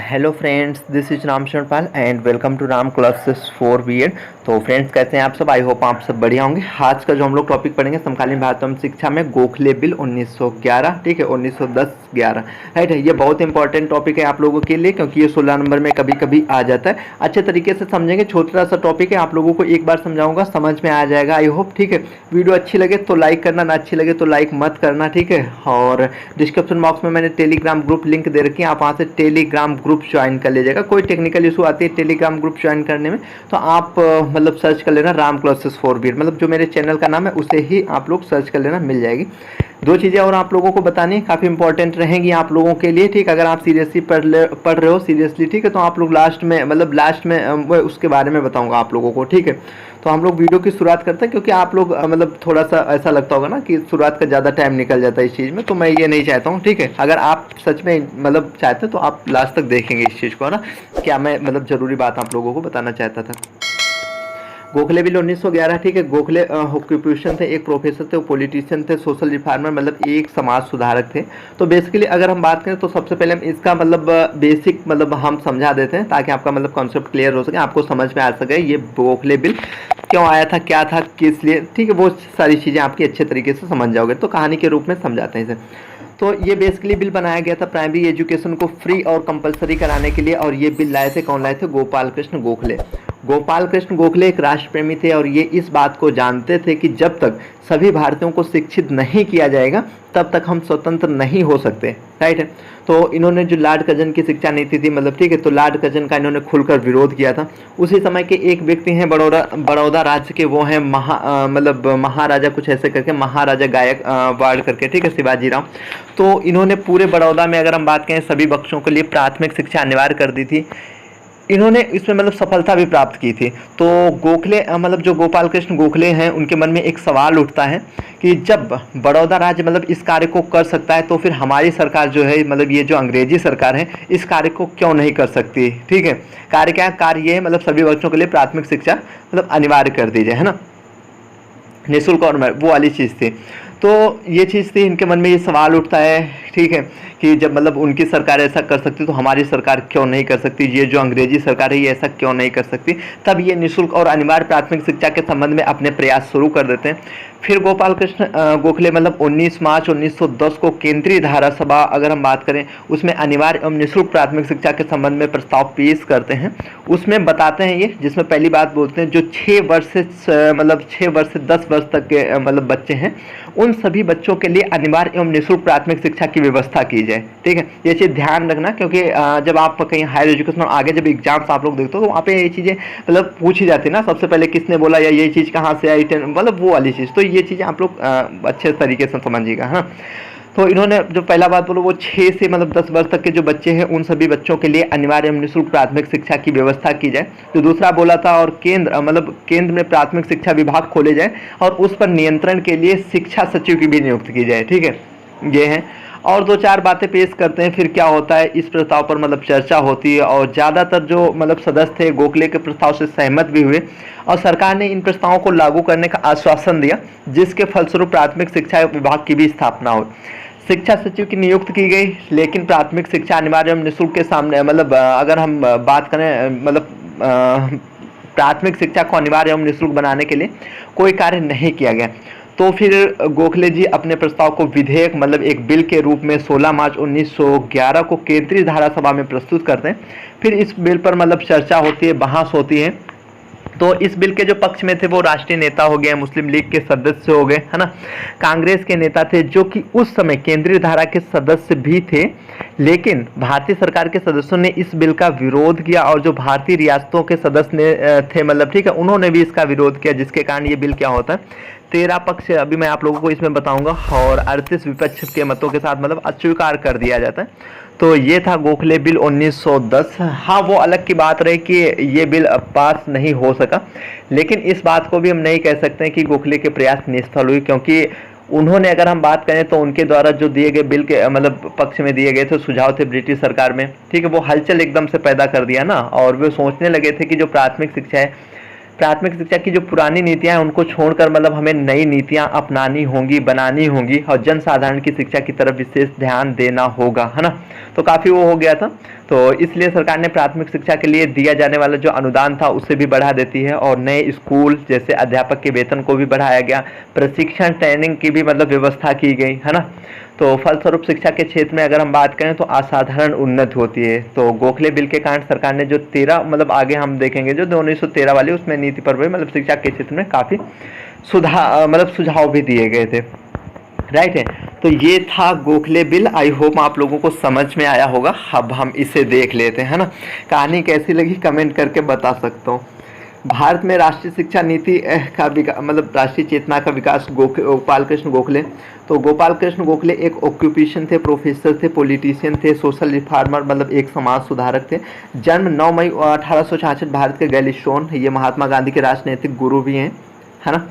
Hello friends, this is Ram Sharan Pal and welcome to Ram classes for BEd. तो friends, कैसे हैं आप सब? आई होप आप सब बढ़िया होंगे। आज का जो हम लोग टॉपिक पढ़ेंगे समकालीन भारतीय शिक्षा में गोखले बिल 1911, ठीक है, 1910-11, राइट है। ये बहुत इंपॉर्टेंट टॉपिक है आप लोगों के लिए, क्योंकि ये 16 नंबर में कभी कभी आ जाता है। अच्छे तरीके से समझेंगे, छोटा सा टॉपिक है, आप लोगों को एक बार समझाऊंगा, समझ में आ जाएगा आई होप, ठीक है। वीडियो अच्छी लगे तो लाइक करना, ना अच्छी लगे तो लाइक मत करना, ठीक है। और डिस्क्रिप्शन बॉक्स में मैंने टेलीग्राम ग्रुप लिंक दे रखी है, आप वहाँ से टेलीग्राम ग्रुप ज्वाइन कर लीजिएगा। कोई टेक्निकल इशू आती है टेलीग्राम ग्रुप ज्वाइन करने में तो आप मतलब सर्च कर लेना राम क्लासेस फॉर बीएड, मतलब जो मेरे चैनल का नाम है उसे ही आप लोग सर्च कर लेना, मिल जाएगी। दो चीज़ें और आप लोगों को बतानी है, काफ़ी इंपॉर्टेंट रहेंगी आप लोगों के लिए, ठीक। अगर आप सीरियसली पढ़ रहे हो सीरियसली, ठीक है, तो आप लोग लास्ट में मैं उसके बारे में बताऊंगा आप लोगों को, ठीक है। तो हम लोग वीडियो की शुरुआत करते हैं, क्योंकि आप लोग मतलब थोड़ा सा ऐसा लगता होगा ना कि शुरुआत का ज़्यादा टाइम निकल जाता है इस चीज़ में, तो मैं ये नहीं चाहता हूँ, ठीक है। अगर आप सच में मतलब चाहते तो आप लास्ट तक देखेंगे इस चीज़ को, ना क्या मैं मतलब ज़रूरी बात आप लोगों को बताना चाहता था। गोखले बिल 1911, ठीक है। गोखले ऑक्यूपेशन थे, एक प्रोफेसर थे, वो पॉलिटिशियन थे, सोशल रिफॉर्मर, मतलब एक समाज सुधारक थे। तो बेसिकली अगर हम बात करें तो सबसे पहले हम इसका मतलब बेसिक मतलब हम समझा देते हैं, ताकि आपका मतलब कॉन्सेप्ट क्लियर हो सके, आपको समझ में आ सके ये गोखले बिल क्यों आया था, क्या था, किस लिए, ठीक है। वो सारी चीज़ें आपकी अच्छे तरीके से समझ जाओगे। तो कहानी के रूप में समझाते हैं इसे। तो ये बेसिकली बिल बनाया गया था प्राइमरी एजुकेशन को फ्री और कंपलसरी कराने के लिए, और ये बिल लाए थे, कौन लाए थे? गोपाल कृष्ण गोखले। गोपाल कृष्ण गोखले एक राष्ट्रप्रेमी थे, और ये इस बात को जानते थे कि जब तक सभी भारतीयों को शिक्षित नहीं किया जाएगा तब तक हम स्वतंत्र नहीं हो सकते, राइट है। तो इन्होंने जो लॉर्ड कर्जन की शिक्षा नीति थी, मतलब ठीक है, तो लॉर्ड कर्जन का इन्होंने खुलकर विरोध किया था। उसी समय के एक व्यक्ति हैं बड़ौदा राज्य के, वो हैं मतलब महाराजा कुछ ऐसे करके, महाराजा गायक वाड़ करके, ठीक है, शिवाजी राव। तो इन्होंने पूरे बड़ौदा में अगर हम बात करें सभी बच्चों के लिए प्राथमिक शिक्षा अनिवार्य कर दी थी। इन्होंने इसमें मतलब सफलता भी प्राप्त की थी। तो गोखले मतलब जो गोपाल कृष्ण गोखले हैं, उनके मन में एक सवाल उठता है कि जब बड़ौदा राज्य मतलब इस कार्य को कर सकता है, तो फिर हमारी सरकार जो है, मतलब ये जो अंग्रेजी सरकार है, इस कार्य को क्यों नहीं कर सकती, ठीक है। कार्य क्या है? कार्य ये है मतलब सभी बच्चों के लिए प्राथमिक शिक्षा मतलब अनिवार्य कर दी जाए, है ना, निःशुल्क, और वो वाली चीज़ थी। तो ये चीज़ थी, इनके मन में ये सवाल उठता है, ठीक है, कि जब मतलब उनकी सरकार ऐसा कर सकती तो हमारी सरकार क्यों नहीं कर सकती, ये जो अंग्रेजी सरकार है ये ऐसा क्यों नहीं कर सकती। तब ये निःशुल्क और अनिवार्य प्राथमिक शिक्षा के संबंध में अपने प्रयास शुरू कर देते हैं। फिर गोपाल कृष्ण गोखले मतलब 19 मार्च 1910 को केंद्रीय धारा सभा अगर हम बात करें, उसमें अनिवार्य एवं निःशुल्क प्राथमिक शिक्षा के संबंध में प्रस्ताव पेश करते हैं। उसमें बताते हैं ये, जिसमें पहली बात बोलते हैं जो 6 वर्ष से 10 वर्ष तक के मतलब बच्चे हैं, उन सभी बच्चों के लिए अनिवार्य एवं निःशुल्क प्राथमिक शिक्षा की व्यवस्था की जाए, ठीक है। ये चीज़ ध्यान रखना, क्योंकि जब आप कहीं हायर एजुकेशन और आगे जब एग्जाम्स आप लोग देखते हो तो वहाँ पे ये चीज़ें मतलब पूछी जाती है ना, सबसे पहले किसने बोला, या ये चीज़ कहाँ से आई, मतलब वो वाली चीज़। तो ये चीज़ें आप लोग अच्छे तरीके से समझिएगा, हाँ। तो इन्होंने जो पहला बात बोलो, वो 6 से मतलब 10 वर्ष तक के जो बच्चे हैं उन सभी बच्चों के लिए अनिवार्य एवं निःशुल्क प्राथमिक शिक्षा की व्यवस्था की जाए। जो दूसरा बोला था, और केंद्र में प्राथमिक शिक्षा विभाग खोले जाए, और उस पर नियंत्रण के लिए शिक्षा सचिव की भी नियुक्ति की जाए, ठीक है। ये है, और 2-4 बातें पेश करते हैं। फिर क्या होता है, इस प्रस्ताव पर मतलब चर्चा होती है, और ज़्यादातर जो मतलब सदस्य थे गोखले के प्रस्ताव से सहमत भी हुए, और सरकार ने इन प्रस्तावों को लागू करने का आश्वासन दिया, जिसके फलस्वरूप प्राथमिक शिक्षा विभाग की भी स्थापना हुई। शिक्षा सचिव की नियुक्ति की गई, लेकिन प्राथमिक शिक्षा अनिवार्य एवं निःशुल्क के सामने मतलब अगर हम बात करें मतलब प्राथमिक शिक्षा को अनिवार्य एवं निःशुल्क बनाने के लिए कोई कार्य नहीं किया गया। तो फिर गोखले जी अपने प्रस्ताव को विधेयक मतलब एक बिल के रूप में 16 मार्च 1911 को केंद्रीय धारा सभा में प्रस्तुत करते हैं। फिर इस बिल पर मतलब चर्चा होती है, बहस होती है। तो इस बिल के जो पक्ष में थे वो राष्ट्रीय नेता हो गए, मुस्लिम लीग के सदस्य हो गए, है ना, कांग्रेस के नेता थे, जो कि उस समय केंद्रीय धारा के सदस्य भी थे। लेकिन भारतीय सरकार के सदस्यों ने इस बिल का विरोध किया, और जो भारतीय रियासतों के सदस्य थे मतलब ठीक है, उन्होंने भी इसका विरोध किया, जिसके कारण ये बिल क्या होता है, 13 पक्ष अभी मैं आप लोगों को इसमें बताऊंगा, और 38 विपक्ष के मतों के साथ मतलब अस्वीकार कर दिया जाता है। तो ये था गोखले बिल 1910। हाँ, वो अलग की बात रही कि ये बिल पास नहीं हो सका, लेकिन इस बात को भी हम नहीं कह सकते हैं कि गोखले के प्रयास निष्फल हुई, क्योंकि उन्होंने अगर हम बात करें तो उनके द्वारा जो दिए गए बिल के मतलब पक्ष में दिए गए थे सुझाव थे ब्रिटिश सरकार में, ठीक है, वो हलचल एकदम से पैदा कर दिया ना, और वे सोचने लगे थे कि जो प्राथमिक शिक्षा है, प्राथमिक शिक्षा की जो पुरानी नीतियां हैं उनको छोड़कर मतलब हमें नई नीतियां अपनानी होंगी, बनानी होंगी और जन साधारण की शिक्षा की तरफ विशेष ध्यान देना होगा, है ना। तो काफ़ी वो हो गया था, तो इसलिए सरकार ने प्राथमिक शिक्षा के लिए दिया जाने वाला जो अनुदान था उसे भी बढ़ा देती है और नए स्कूल जैसे अध्यापक के वेतन को भी बढ़ाया गया, प्रशिक्षण ट्रेनिंग की भी मतलब व्यवस्था की गई, है ना। तो फलस्वरूप शिक्षा के क्षेत्र में अगर हम बात करें तो असाधारण उन्नति होती है। तो गोखले बिल के कारण सरकार ने जो 13 मतलब आगे हम देखेंगे जो 1913 वाली उसमें नीति पर भी मतलब शिक्षा के क्षेत्र में काफ़ी मतलब सुझाव भी दिए गए थे, राइट है। तो ये था गोखले बिल। आई होप आप लोगों को समझ में आया होगा। अब हम इसे देख लेते हैं, है ना। कहानी कैसी लगी कमेंट करके बता सकता हूँ। भारत में राष्ट्रीय शिक्षा नीति का मतलब राष्ट्रीय चेतना का विकास गोपाल कृष्ण गोखले। तो गोपाल कृष्ण गोखले एक ऑक्यूपेशन थे, प्रोफेसर थे, पॉलिटिशियन थे, सोशल रिफॉर्मर मतलब एक समाज सुधारक थे। जन्म 9 मई 1866 भारत के गैलिस्टोन। ये महात्मा गांधी के राजनीतिक गुरु भी हैं, है ना।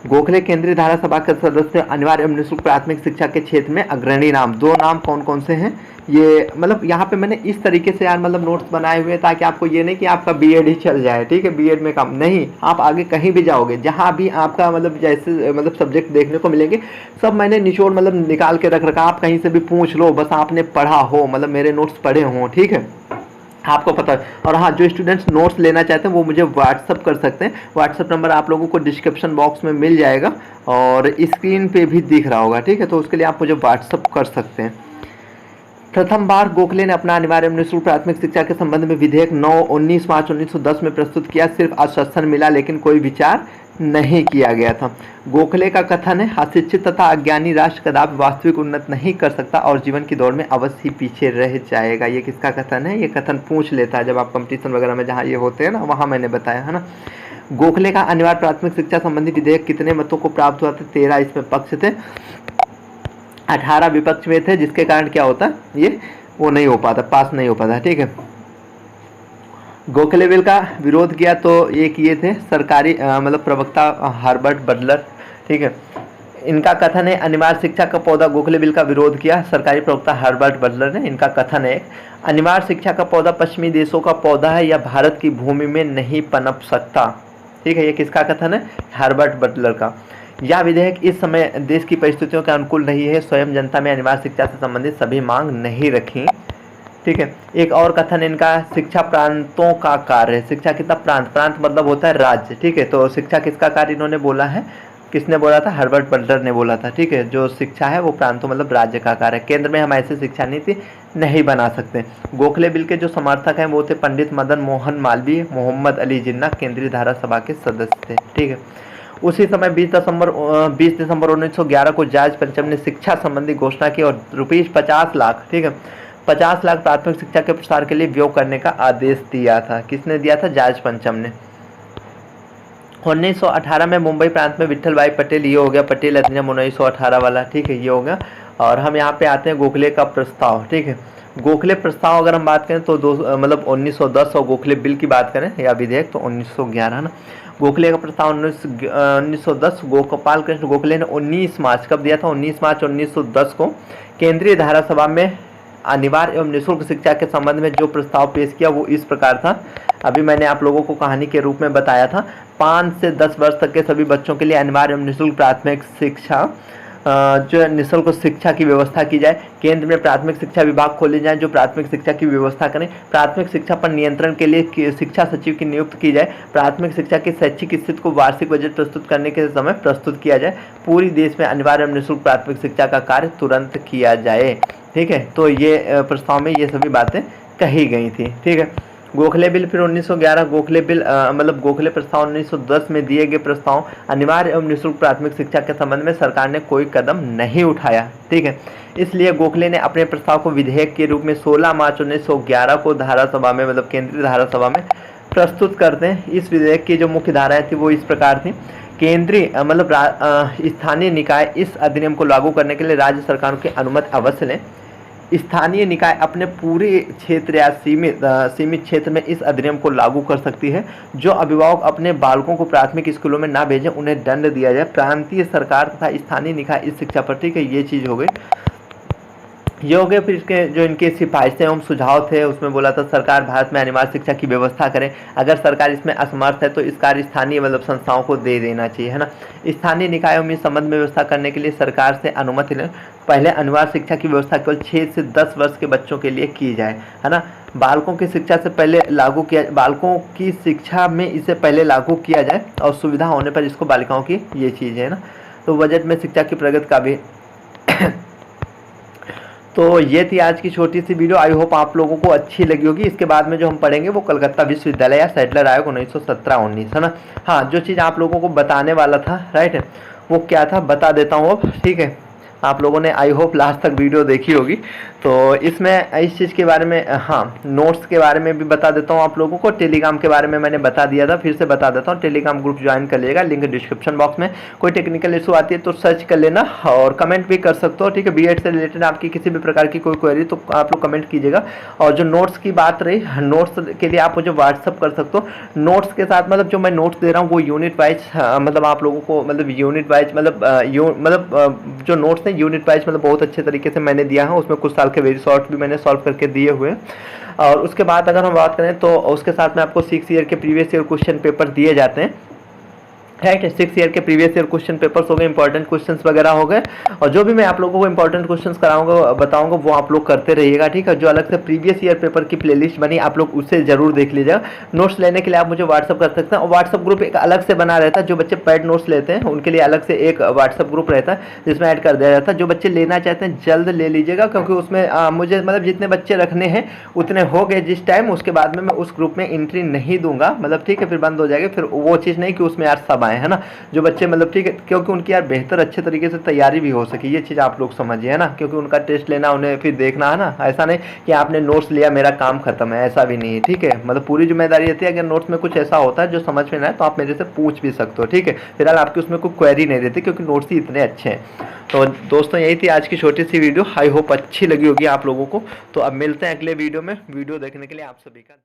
गोखले केंद्रीय धारा सभा के सदस्य, अनिवार्य एवं निःशुल्क प्राथमिक शिक्षा के क्षेत्र में अग्रणी नाम। 2 नाम कौन कौन से हैं ये मतलब यहाँ पे मैंने इस तरीके से यार मतलब नोट्स बनाए हुए हैं ताकि आपको ये नहीं कि आपका बीएड ही चल जाए, ठीक है, बीएड में काम नहीं, आप आगे कहीं भी जाओगे जहाँ भी आपका मतलब जैसे मतलब सब्जेक्ट देखने को मिलेंगे सब मैंने निचोड़ मतलब निकाल के रख रखा। आप कहीं से भी पूछ लो, बस आपने पढ़ा हो, मतलब मेरे नोट्स पढ़े हों, ठीक है, आपको पता है। और हाँ, जो स्टूडेंट्स नोट्स लेना चाहते हैं वो मुझे व्हाट्सअप कर सकते हैं। व्हाट्सअप नंबर आप लोगों को डिस्क्रिप्शन बॉक्स में मिल जाएगा और स्क्रीन पे भी दिख रहा होगा, ठीक है। तो उसके लिए आप मुझे व्हाट्सअप कर सकते हैं। प्रथम बार गोखले ने अपना अनिवार्य एवं निःशुल्क प्राथमिक शिक्षा के संबंध में विधेयक 19 मार्च 1910 में प्रस्तुत किया। सिर्फ आश्वासन मिला लेकिन कोई विचार नहीं किया गया था। गोखले का कथन है, अशिक्षित तथा अज्ञानी राष्ट्र कदापि वास्तविक उन्नति नहीं कर सकता और जीवन की दौड़ में अवश्य ही पीछे रह जाएगा। ये किसका कथन है? ये कथन पूछ लेता है जब आप कंपटीशन वगैरह में जहाँ ये होते हैं ना, वहाँ मैंने बताया है ना। गोखले का अनिवार्य प्राथमिक शिक्षा संबंधी विधेयक कितने मतों को प्राप्त हुआ था? 13 इसमें पक्ष थे, 18 विपक्ष में थे, जिसके कारण क्या होता है ये वो नहीं हो पाता, पास नहीं हो पाता, ठीक है। गोखले बिल का विरोध किया तो एक ये थे सरकारी मतलब प्रवक्ता हर्बर्ट बटलर, ठीक है। इनका कथन है अनिवार्य शिक्षा का पौधा, गोखले बिल का विरोध किया सरकारी प्रवक्ता हर्बर्ट बटलर ने। इनका कथन है अनिवार्य शिक्षा का पौधा पश्चिमी देशों का पौधा है या भारत की भूमि में नहीं पनप सकता, ठीक है। ये किसका कथन है? हर्बर्ट बटलर का। यह विधेयक इस समय देश की परिस्थितियों के अनुकूल नहीं है, स्वयं जनता में अनिवार्य शिक्षा से संबंधित सभी मांग नहीं रखी, ठीक है। एक और कथन इनका, शिक्षा प्रांतों का कार्य है। शिक्षा कितना? प्रांत, प्रांत मतलब होता है राज्य, ठीक है। तो शिक्षा किसका कार्य इन्होंने बोला है? किसने बोला था? हर्बर्ट बटलर ने बोला था, ठीक है। जो शिक्षा है वो प्रांतों मतलब राज्य का कार्य है। केंद्र में हम ऐसे शिक्षा नीति नहीं बना सकते। गोखले बिल के जो समर्थक हैं वो थे पंडित मदन मोहन मालवीय, मोहम्मद अली जिन्ना, केंद्रीय धारा सभा के सदस्य थे, ठीक है। उसी समय 20 दिसंबर 1911 को जॉर्ज पंचम ने शिक्षा संबंधी घोषणा की और ₹50 लाख, ठीक है, 50 लाख प्राथमिक शिक्षा के प्रसार के लिए व्यय करने का आदेश दिया था। किसने दिया था? जॉर्ज पंचम ने। 1918 में मुंबई प्रांत में विट्ठल भाई पटेल, ये हो गया पटेल अधिनियम 1918 वाला, ठीक है, ये हो गया। और हम यहाँ पे आते हैं गोखले का प्रस्ताव, ठीक है। गोखले प्रस्ताव अगर हम बात करें तो मतलब 1910 और गोखले बिल की बात करें या विधेयक तो 1911 ना। गोखले का प्रस्ताव 1910 गोपाल कृष्ण गोखले ने 19 मार्च कब दिया था? 19 मार्च 1910 को केंद्रीय धारा सभा में अनिवार्य एवं निःशुल्क शिक्षा के संबंध में जो प्रस्ताव पेश किया वो इस प्रकार था। अभी मैंने आप लोगों को कहानी के रूप में बताया था। 5 से 10 वर्ष तक के सभी बच्चों के लिए अनिवार्य एवं निःशुल्क प्राथमिक शिक्षा जो निःशुल्क शिक्षा की व्यवस्था की जाए। केंद्र में प्राथमिक शिक्षा विभाग खोले जाए जो प्राथमिक शिक्षा की व्यवस्था करें। प्राथमिक शिक्षा पर नियंत्रण के लिए शिक्षा सचिव की नियुक्ति की जाए। प्राथमिक शिक्षा की शैक्षिक स्थिति को वार्षिक बजट प्रस्तुत करने के समय प्रस्तुत किया जाए। पूरी देश में अनिवार्य एवं निःशुल्क प्राथमिक शिक्षा का कार्य तुरंत किया जाए, ठीक है। तो ये प्रस्ताव में ये सभी बातें कही गई थी, ठीक है। गोखले बिल फिर 1911 गोखले बिल मतलब गोखले प्रस्ताव 1910 में दिए गए प्रस्ताव अनिवार्य एवं निःशुल्क प्राथमिक शिक्षा के संबंध में सरकार ने कोई कदम नहीं उठाया, ठीक है। इसलिए गोखले ने अपने प्रस्ताव को विधेयक के रूप में 16 मार्च 1911 को धारा सभा में मतलब केंद्रीय धारा सभा में प्रस्तुत करते हैं। इस विधेयक की जो मुख्य धाराएं थी वो इस प्रकार थी। केंद्रीय मतलब स्थानीय निकाय इस अधिनियम को लागू करने के लिए राज्य सरकारों की अनुमति अवश्य लें। स्थानीय निकाय अपने पूरे क्षेत्र या सीमित क्षेत्र में इस अधिनियम को लागू कर सकती है। जो अभिभावक अपने बालकों को प्राथमिक स्कूलों में ना भेजें उन्हें दंड दिया जाए। प्रांतीय सरकार तथा स्थानीय निकाय इस शिक्षा पर, ठीक है, ये चीज़ हो गई। ये हो गए। फिर इसके जो इनकी सिफारिशें एवं सुझाव थे उसमें बोला था सरकार भारत में अनिवार्य शिक्षा की व्यवस्था करे, अगर सरकार इसमें असमर्थ है तो इस कार्य स्थानीय मतलब संस्थाओं को दे देना चाहिए, है ना। स्थानीय निकायों में इस संबंध में व्यवस्था करने के लिए सरकार से अनुमति लें। पहले अनिवार्य शिक्षा की व्यवस्था केवल 6 से 10 वर्ष के बच्चों के लिए की जाए, है ना। बालकों की शिक्षा से पहले लागू किया, बालकों की शिक्षा में इसे पहले लागू किया जाए और सुविधा होने पर इसको बालिकाओं की ये चीज़ है ना। तो बजट में शिक्षा की प्रगति का भी तो ये थी आज की छोटी सी वीडियो। आई होप आप लोगों को अच्छी लगी होगी। इसके बाद में जो हम पढ़ेंगे वो कलकत्ता विश्वविद्यालय या सैटलर आयोग 1917-19, है ना। हाँ, जो चीज़ आप लोगों को बताने वाला था, राइट, वो क्या था बता देता हूँ अब, ठीक है। आप लोगों ने आई होप लास्ट तक वीडियो देखी होगी। तो इसमें इस चीज़ के बारे में, हाँ, नोट्स के बारे में भी बता देता हूँ आप लोगों को। टेलीग्राम के बारे में मैंने बता दिया था, फिर से बता देता हूँ। टेलीग्राम ग्रुप ज्वाइन कर लीजिएगा, लिंक डिस्क्रिप्शन बॉक्स में। कोई टेक्निकल इशू आती है तो सर्च कर लेना और कमेंट भी कर सकते हो, ठीक है। बीएड से रिलेटेड आपकी किसी भी प्रकार की कोई क्वेरी तो आप लोग कमेंट कीजिएगा। और जो नोट्स की बात रही, नोट्स के लिए आप मुझे व्हाट्सअप कर सकते हो। नोट्स के साथ मतलब जो मैं नोट्स दे रहा हूँ वो यूनिट वाइज, मतलब आप लोगों को मतलब यूनिट वाइज मतलब जो नोट्स हैं यूनिट वाइज मतलब बहुत अच्छे तरीके से मैंने दिया है। उसमें कुछ साल के वेरी शॉर्ट भी मैंने सॉल्व करके दिए हुए हैं। और उसके बाद अगर हम बात करें तो उसके साथ में आपको 6 ईयर के प्रीवियस ईयर क्वेश्चन पेपर दिए जाते हैं, राइट। 6 ईयर के प्रीवियस ईयर क्वेश्चन पेपर्स हो गए, इंपॉर्टेंट क्वेश्चंस वगैरह हो गए। और जो भी मैं आप लोगों को इंपॉर्टेंट क्वेश्चंस कराऊंगा बताऊंगा वो आप लोग करते रहिएगा, ठीक है। जो अलग से प्रीवियस ईयर पेपर की प्लेलिस्ट बनी आप लोग उससे जरूर देख लीजिएगा। नोट्स लेने के लिए आप मुझे व्हाट्सअप कर सकते हैं। और व्हाट्सअप ग्रुप एक अलग से बना रहता है, जो बच्चे पेड नोट्स लेते हैं उनके लिए अलग से एक व्हाट्सअप ग्रुप रहता है जिसमें ऐड कर दिया जाता है। जो बच्चे लेना चाहते हैं जल्द ले लीजिएगा, क्योंकि उसमें मुझे मतलब जितने बच्चे रखने हैं उतने हो गए जिस टाइम, उसके बाद में मैं उस ग्रुप में एंट्री नहीं दूंगा, मतलब ठीक है, फिर बंद हो जाएगी। फिर वो चीज़ नहीं कि उसमें यार सब आए, है ना। जो बच्चे मतलब ठीक है, क्योंकि उनकी यार बेहतर अच्छे तरीके से तैयारी भी हो सके, ये चीज़ आप लोग समझिए, है ना। क्योंकि उनका टेस्ट लेना, उन्हें फिर देखना, है ना। ऐसा नहीं कि आपने नोट्स लिया मेरा काम खत्म है, ऐसा भी नहीं है, ठीक है। मतलब पूरी जिम्मेदारी रहती है। अगर नोट्स में कुछ ऐसा होता है जो समझ में ना है तो आप मेरे से पूछ भी सकते हो, ठीक है। फिलहाल आपकी उसमें कोई क्वेरी नहीं रहती क्योंकि नोट्स ही इतने अच्छे हैं। तो दोस्तों यही थी आज की छोटी सी वीडियो। आई होप अच्छी लगी होगी आप लोगों को। तो अब मिलते हैं अगले वीडियो में। वीडियो देखने के लिए आप सभी का